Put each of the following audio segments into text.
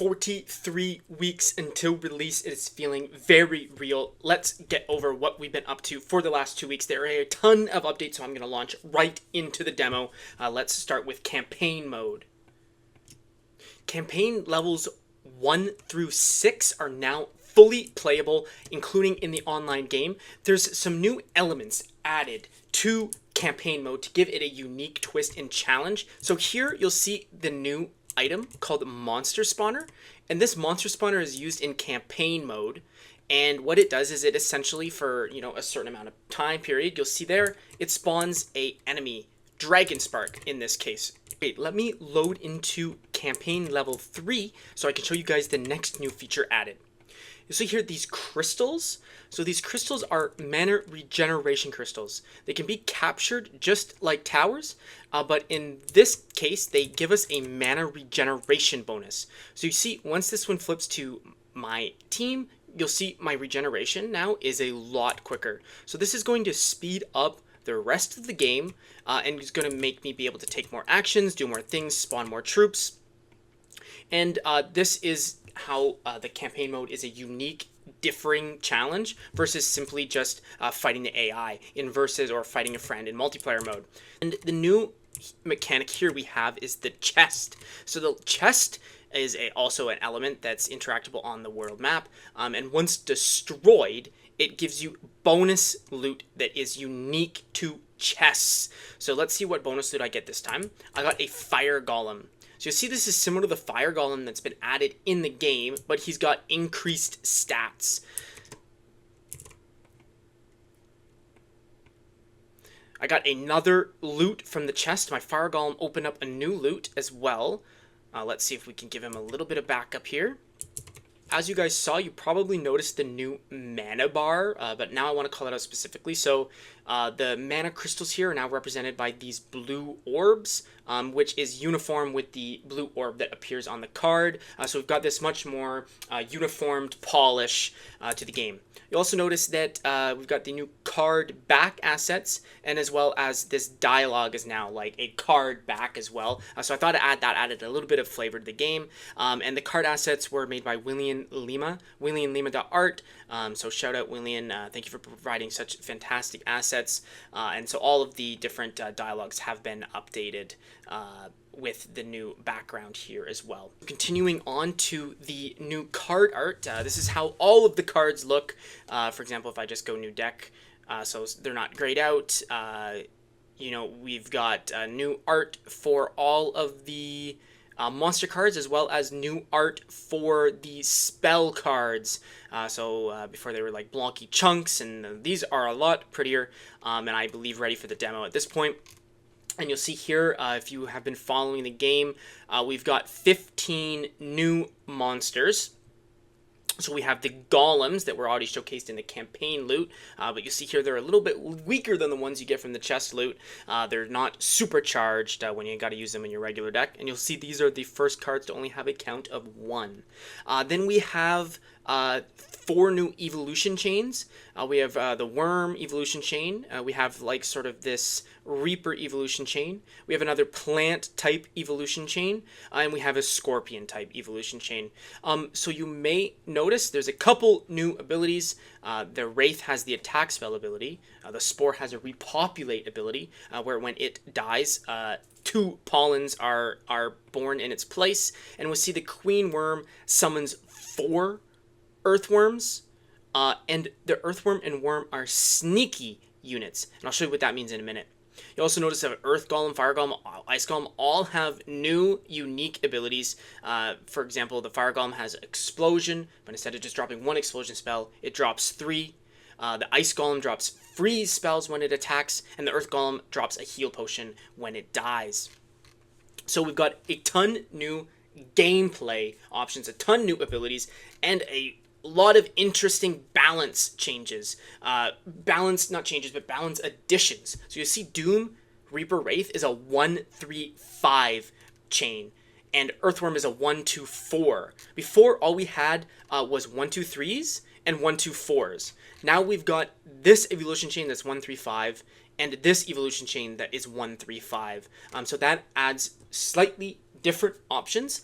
43 weeks until release. It is feeling very real. Let's get over what we've been up to for the last 2 weeks. There are a ton of updates, so I'm going to launch right into the demo. Let's start with campaign mode. Campaign levels 1 through 6 are now fully playable, including in the online game. There's some new elements added to campaign mode to give it a unique twist and challenge. So here you'll see the new item called monster spawner, and this monster spawner is used in campaign mode. And what it does is it essentially, for a certain amount of time period, you'll see there it spawns a enemy, dragon spark in this case. Wait, let me load into campaign level 3 so I can show you guys the next new feature added. You see here these crystals. So these crystals are mana regeneration crystals. They can be captured just like towers, but in this case, they give us a mana regeneration bonus. So you see, once this one flips to my team, you'll see my regeneration now is a lot quicker. So this is going to speed up the rest of the game, and it's going to make me be able to take more actions, do more things, spawn more troops. And this is how the campaign mode is a unique, differing challenge versus simply just fighting the AI in versus or fighting a friend in multiplayer mode. And the new mechanic here we have is the chest. So the chest is also an element that's interactable on the world map, and once destroyed, it gives you bonus loot that is unique to chests. So let's see what bonus loot I get this time. I got a fire golem. So you see this is similar to the fire golem that's been added in the game, but he's got increased stats. I got another loot from the chest. My fire golem opened up a new loot as well. Let's see if we can give him a little bit of backup here. As you guys saw, you probably noticed the new mana bar, but now I want to call it out specifically. So the mana crystals here are now represented by these blue orbs, which is uniform with the blue orb that appears on the card. So we've got this much more uniformed polish to the game. You also notice that we've got the new card back assets, and as well as this dialogue is now like a card back as well. So I thought that added a little bit of flavor to the game. And the card assets were made by William Lima, WilliamLima.art. So shout out William, thank you for providing such fantastic assets. And so all of the different dialogues have been updated with the new background here as well. Continuing on to the new card art, this is how all of the cards look. For example, if I just go new deck, so they're not grayed out. We've got new art for all of the monster cards, as well as new art for the spell cards. Before they were like blocky chunks, and these are a lot prettier, and I believe ready for the demo at this point. And you'll see here, if you have been following the game, we've got 15 new monsters. So we have the golems that were already showcased in the campaign loot, but you see here they're a little bit weaker than the ones you get from the chest loot. They're not supercharged when you got to use them in your regular deck. And you'll see these are the first cards to only have a count of 1. Then we have 4 new evolution chains. We have the worm evolution chain. We have like sort of this reaper evolution chain. We have another plant type evolution chain, and we have a scorpion type evolution chain. So you may notice there's a couple new abilities. The wraith has the attack spell ability. The spore has a repopulate ability, where when it dies, 2 pollens are born in its place, and we'll see the queen worm summons 4 earthworms, and the earthworm and worm are sneaky units, and I'll show you what that means in a minute. You also notice that earth golem, fire golem, ice golem all have new unique abilities. For example, the fire golem has explosion, but instead of just dropping 1 explosion spell, it drops 3. The ice golem drops freeze spells when it attacks, and the earth golem drops a heal potion when it dies. So we've got a ton new gameplay options, a ton new abilities, and a lot of interesting balance changes. Balance additions. So you see Doom Reaper Wraith is a 1-3-5 chain, and Earthworm is a 1-2-4. Before, all we had was 1-2-3s and 1-2-4s. Now we've got this evolution chain that's 1-3-5, and this evolution chain that is 1-3-5. So that adds slightly different options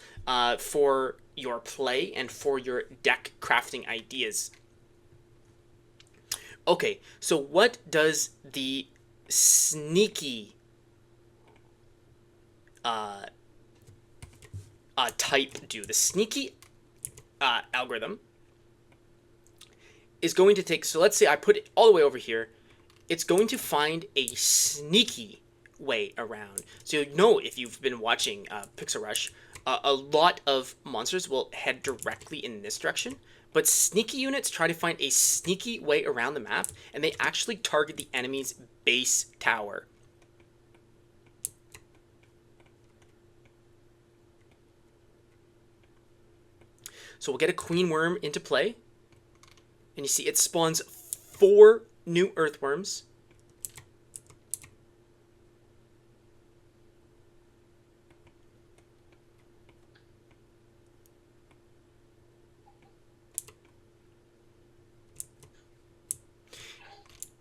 for your play and for your deck crafting ideas. Okay, so what does the sneaky type do? The sneaky algorithm is going to take, so let's say I put it all the way over here, it's going to find a sneaky way around. So you know, if you've been watching Pixel Rush, a lot of monsters will head directly in this direction, but sneaky units try to find a sneaky way around the map, and they actually target the enemy's base tower. So we'll get a queen worm into play, and you see it spawns 4 new earthworms.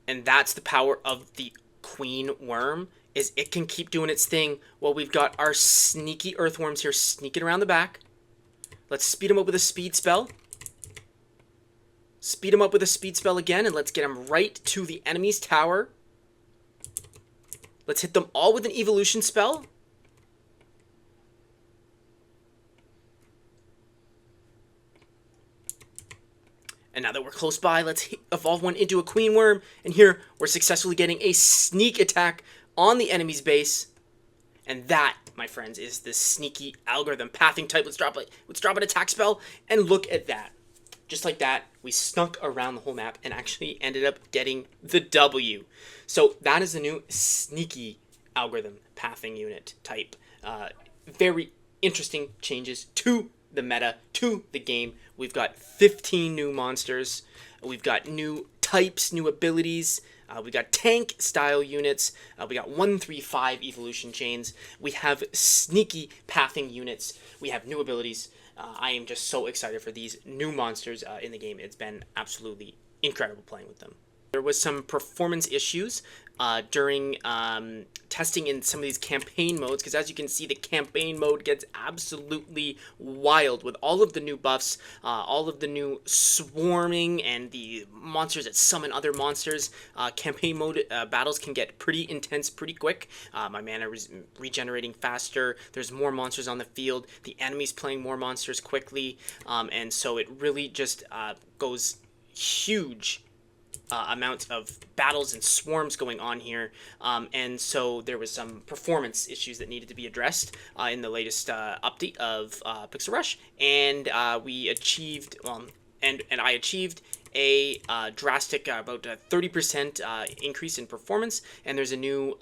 And that's the power of the queen worm, is it can keep doing its thing while we've got our sneaky earthworms here sneaking around the back. Let's speed them up with a speed spell. Speed them up with a speed spell again, and let's get them right to the enemy's tower. Let's hit them all with an evolution spell. And now that we're close by, let's evolve one into a queen worm. And here, we're successfully getting a sneak attack on the enemy's base. And that, my friends, is the sneaky algorithm. Pathing type, let's drop an attack spell. And look at that. Just like that, we snuck around the whole map and actually ended up getting the W. So that is the new sneaky algorithm pathing unit type. Very interesting changes to the meta, to the game. We've got 15 new monsters. We've got new types, new abilities. We got tank style units. We got 1-3-5 evolution chains. We have sneaky pathing units. We have new abilities. I am just so excited for these new monsters in the game. It's been absolutely incredible playing with them. There was some performance issues during testing in some of these campaign modes, because as you can see, the campaign mode gets absolutely wild with all of the new buffs, all of the new swarming and the monsters that summon other monsters. Campaign mode battles can get pretty intense pretty quick. My mana is regenerating faster. There's more monsters on the field. The enemy's playing more monsters quickly, and so it really just goes huge amounts of battles and swarms going on here, and so there was some performance issues that needed to be addressed in the latest update of Pixel Rush, and we achieved, and I achieved a drastic, about a 30% increase in performance, and there's a new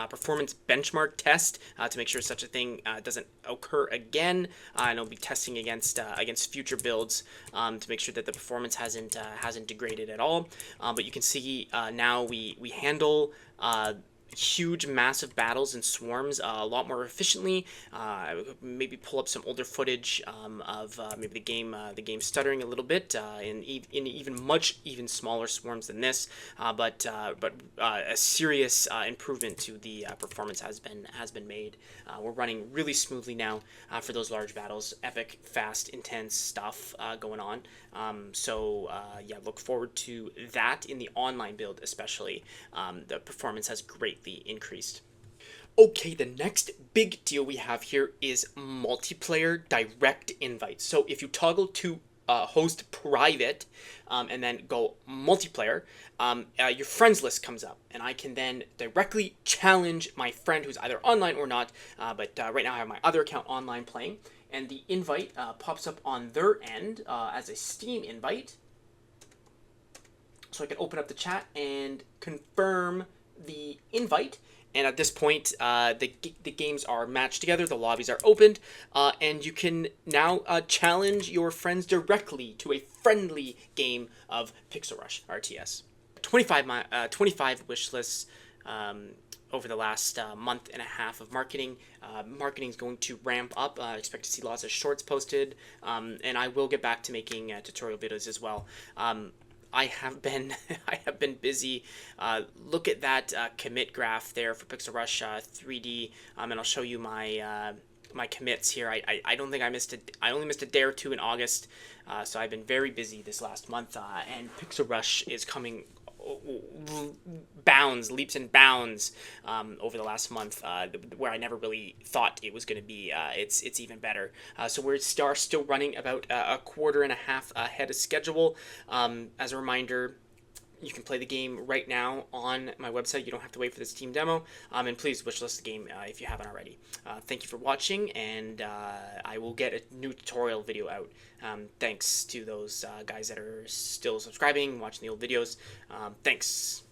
performance benchmark test to make sure such a thing doesn't occur again, and I'll be testing against future builds to make sure that the performance hasn't degraded at all. But you can see now we handle huge, massive battles and swarms a lot more efficiently. Maybe pull up some older footage of maybe the game stuttering a little bit in even smaller swarms than this. But a serious improvement to the performance has been made. We're running really smoothly now for those large battles. Epic, fast, intense stuff going on. Yeah, look forward to that in the online build especially. The performance has greatly increased. Okay, the next big deal we have here is multiplayer direct invites. So if you toggle to host private and then go multiplayer, your friends list comes up, and I can then directly challenge my friend who's either online or not, but right now I have my other account online playing, and the invite pops up on their end as a Steam invite. So I can open up the chat and confirm the invite, and at this point the games are matched together, the lobbies are opened, and you can now challenge your friends directly to a friendly game of Pixel Rush RTS. 25 wish lists over the last month and a half of marketing. Marketing is going to ramp up. I expect to see lots of shorts posted, and I will get back to making tutorial videos as well. I have been busy. Look at that commit graph there for Pixel Rush 3D, and I'll show you my my commits here. I don't think I only missed a day or two in August, so I've been very busy this last month, and Pixel Rush is coming leaps and bounds over the last month, where I never really thought it was going to be. It's even better. So we're still running about a quarter and a half ahead of schedule. As a reminder, you can play the game right now on my website. You don't have to wait for the Steam demo. And please wishlist the game if you haven't already. Thank you for watching, and I will get a new tutorial video out. Thanks to those guys that are still subscribing, watching the old videos. Thanks.